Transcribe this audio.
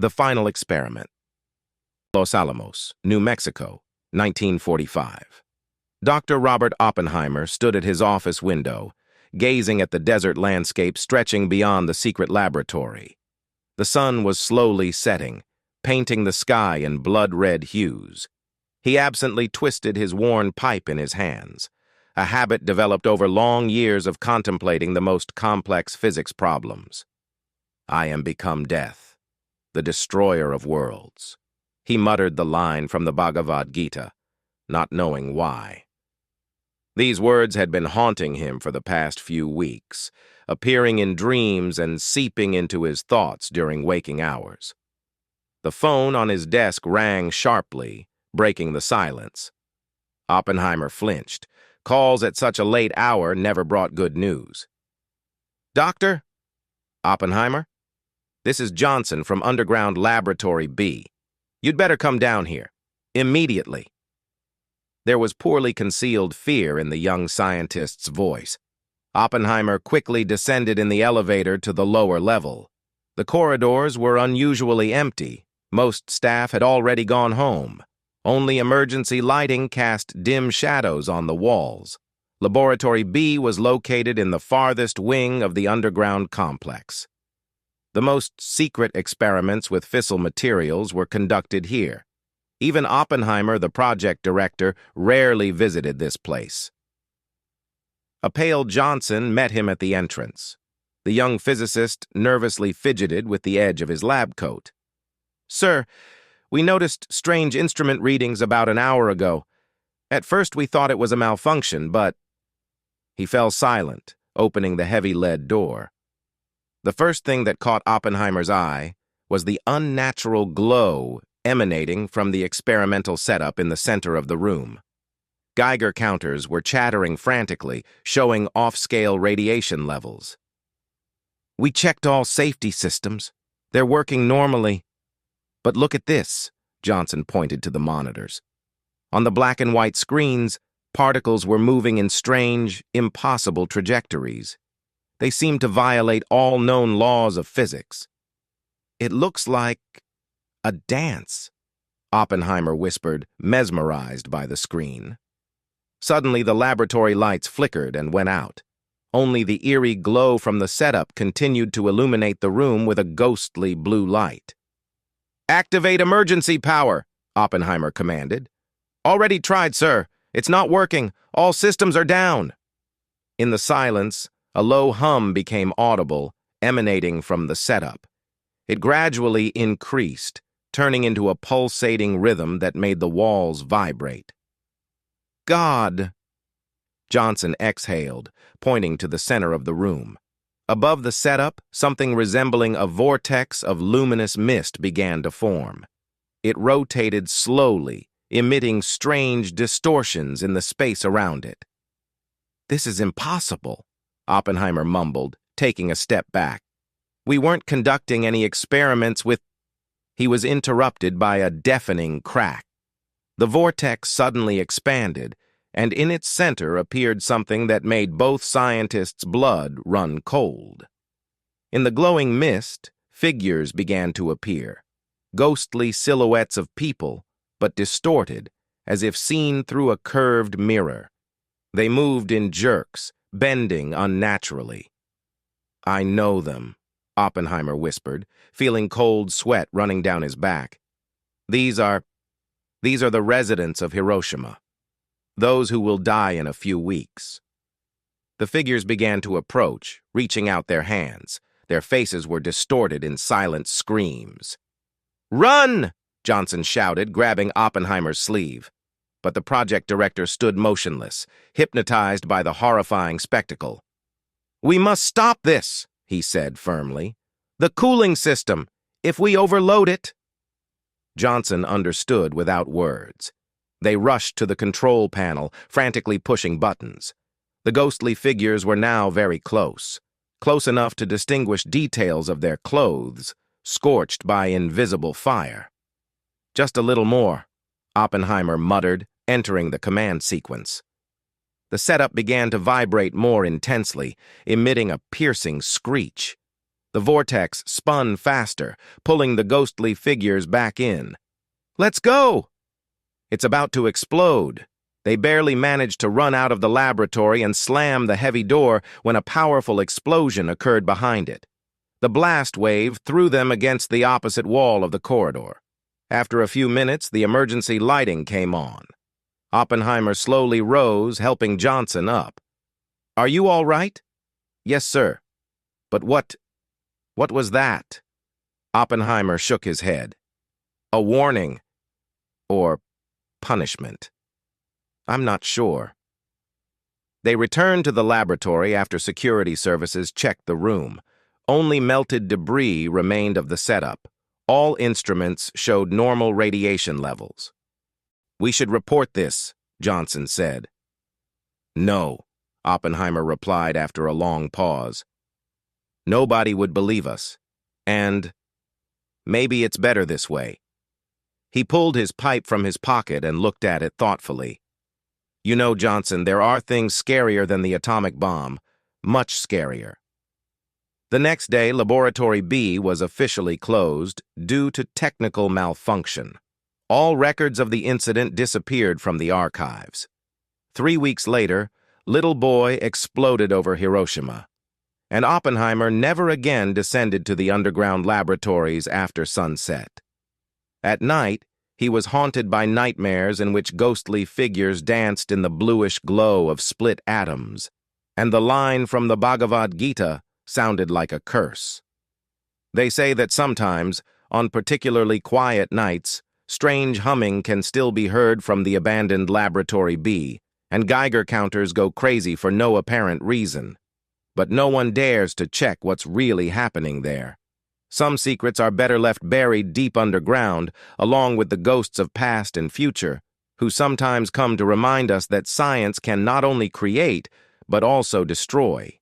The Final Experiment. Los Alamos, New Mexico, 1945. Dr. Robert Oppenheimer stood at his office window, gazing at the desert landscape stretching beyond the secret laboratory. The sun was slowly setting, painting the sky in blood-red hues. He absently twisted his worn pipe in his hands, a habit developed over long years of contemplating the most complex physics problems. "I am become death, the destroyer of worlds." He muttered the line from the Bhagavad Gita, not knowing why. These words had been haunting him for the past few weeks, appearing in dreams and seeping into his thoughts during waking hours. The phone on his desk rang sharply, breaking the silence. Oppenheimer flinched. Calls at such a late hour never brought good news. "Doctor?" "Oppenheimer? This is Johnson from Underground Laboratory B. You'd better come down here. Immediately." There was poorly concealed fear in the young scientist's voice. Oppenheimer quickly descended in the elevator to the lower level. The corridors were unusually empty. Most staff had already gone home. Only emergency lighting cast dim shadows on the walls. Laboratory B was located in the farthest wing of the underground complex. The most secret experiments with fissile materials were conducted here. Even Oppenheimer, the project director, rarely visited this place. A pale Johnson met him at the entrance. The young physicist nervously fidgeted with the edge of his lab coat. "Sir, we noticed strange instrument readings about an hour ago. At first we thought it was a malfunction, but—" He fell silent, opening the heavy lead door. The first thing that caught Oppenheimer's eye was the unnatural glow emanating from the experimental setup in the center of the room. Geiger counters were chattering frantically, showing off-scale radiation levels. "We checked all safety systems. They're working normally. But look at this," Johnson pointed to the monitors. On the black and white screens, particles were moving in strange, impossible trajectories. They seemed to violate all known laws of physics. "It looks like a dance," Oppenheimer whispered, mesmerized by the screen. Suddenly, the laboratory lights flickered and went out. Only the eerie glow from the setup continued to illuminate the room with a ghostly blue light. "Activate emergency power," Oppenheimer commanded. "Already tried, sir. It's not working. All systems are down." In the silence, a low hum became audible, emanating from the setup. It gradually increased, turning into a pulsating rhythm that made the walls vibrate. "God!" Johnson exhaled, pointing to the center of the room. Above the setup, something resembling a vortex of luminous mist began to form. It rotated slowly, emitting strange distortions in the space around it. "This is impossible," Oppenheimer mumbled, taking a step back. "We weren't conducting any experiments with—" He was interrupted by a deafening crack. The vortex suddenly expanded, and in its center appeared something that made both scientists' blood run cold. In the glowing mist, figures began to appear, ghostly silhouettes of people, but distorted, as if seen through a curved mirror. They moved in jerks, bending unnaturally. "I know them," Oppenheimer whispered, feeling cold sweat running down his back. These are the residents of Hiroshima. Those who will die in a few weeks." The figures began to approach, reaching out their hands. Their faces were distorted in silent screams. "Run!" Johnson shouted, grabbing Oppenheimer's sleeve. But the project director stood motionless, hypnotized by the horrifying spectacle. "We must stop this," he said firmly. "The cooling system, if we overload it—" Johnson understood without words. They rushed to the control panel, frantically pushing buttons. The ghostly figures were now very close enough to distinguish details of their clothes, scorched by invisible fire. "Just a little more," Oppenheimer muttered, entering the command sequence. The setup began to vibrate more intensely, emitting a piercing screech. The vortex spun faster, pulling the ghostly figures back in. "Let's go!" It's about to explode. They barely managed to run out of the laboratory and slam the heavy door when a powerful explosion occurred behind it. The blast wave threw them against the opposite wall of the corridor. After a few minutes, the emergency lighting came on. Oppenheimer slowly rose, helping Johnson up. "Are you all right?" "Yes, sir." "But what was that?" Oppenheimer shook his head. "A warning. Or punishment. I'm not sure." They returned to the laboratory after security services checked the room. Only melted debris remained of the setup. All instruments showed normal radiation levels. "We should report this," Johnson said. "No," Oppenheimer replied after a long pause. "Nobody would believe us. And maybe it's better this way." He pulled his pipe from his pocket and looked at it thoughtfully. "You know, Johnson, there are things scarier than the atomic bomb. Much scarier." The next day, Laboratory B was officially closed due to technical malfunction. All records of the incident disappeared from the archives. 3 weeks later, Little Boy exploded over Hiroshima, and Oppenheimer never again descended to the underground laboratories after sunset. At night, he was haunted by nightmares in which ghostly figures danced in the bluish glow of split atoms, and the line from the Bhagavad Gita sounded like a curse. They say that sometimes, on particularly quiet nights, strange humming can still be heard from the abandoned Laboratory B, and Geiger counters go crazy for no apparent reason. But no one dares to check what's really happening there. Some secrets are better left buried deep underground, along with the ghosts of past and future, who sometimes come to remind us that science can not only create, but also destroy.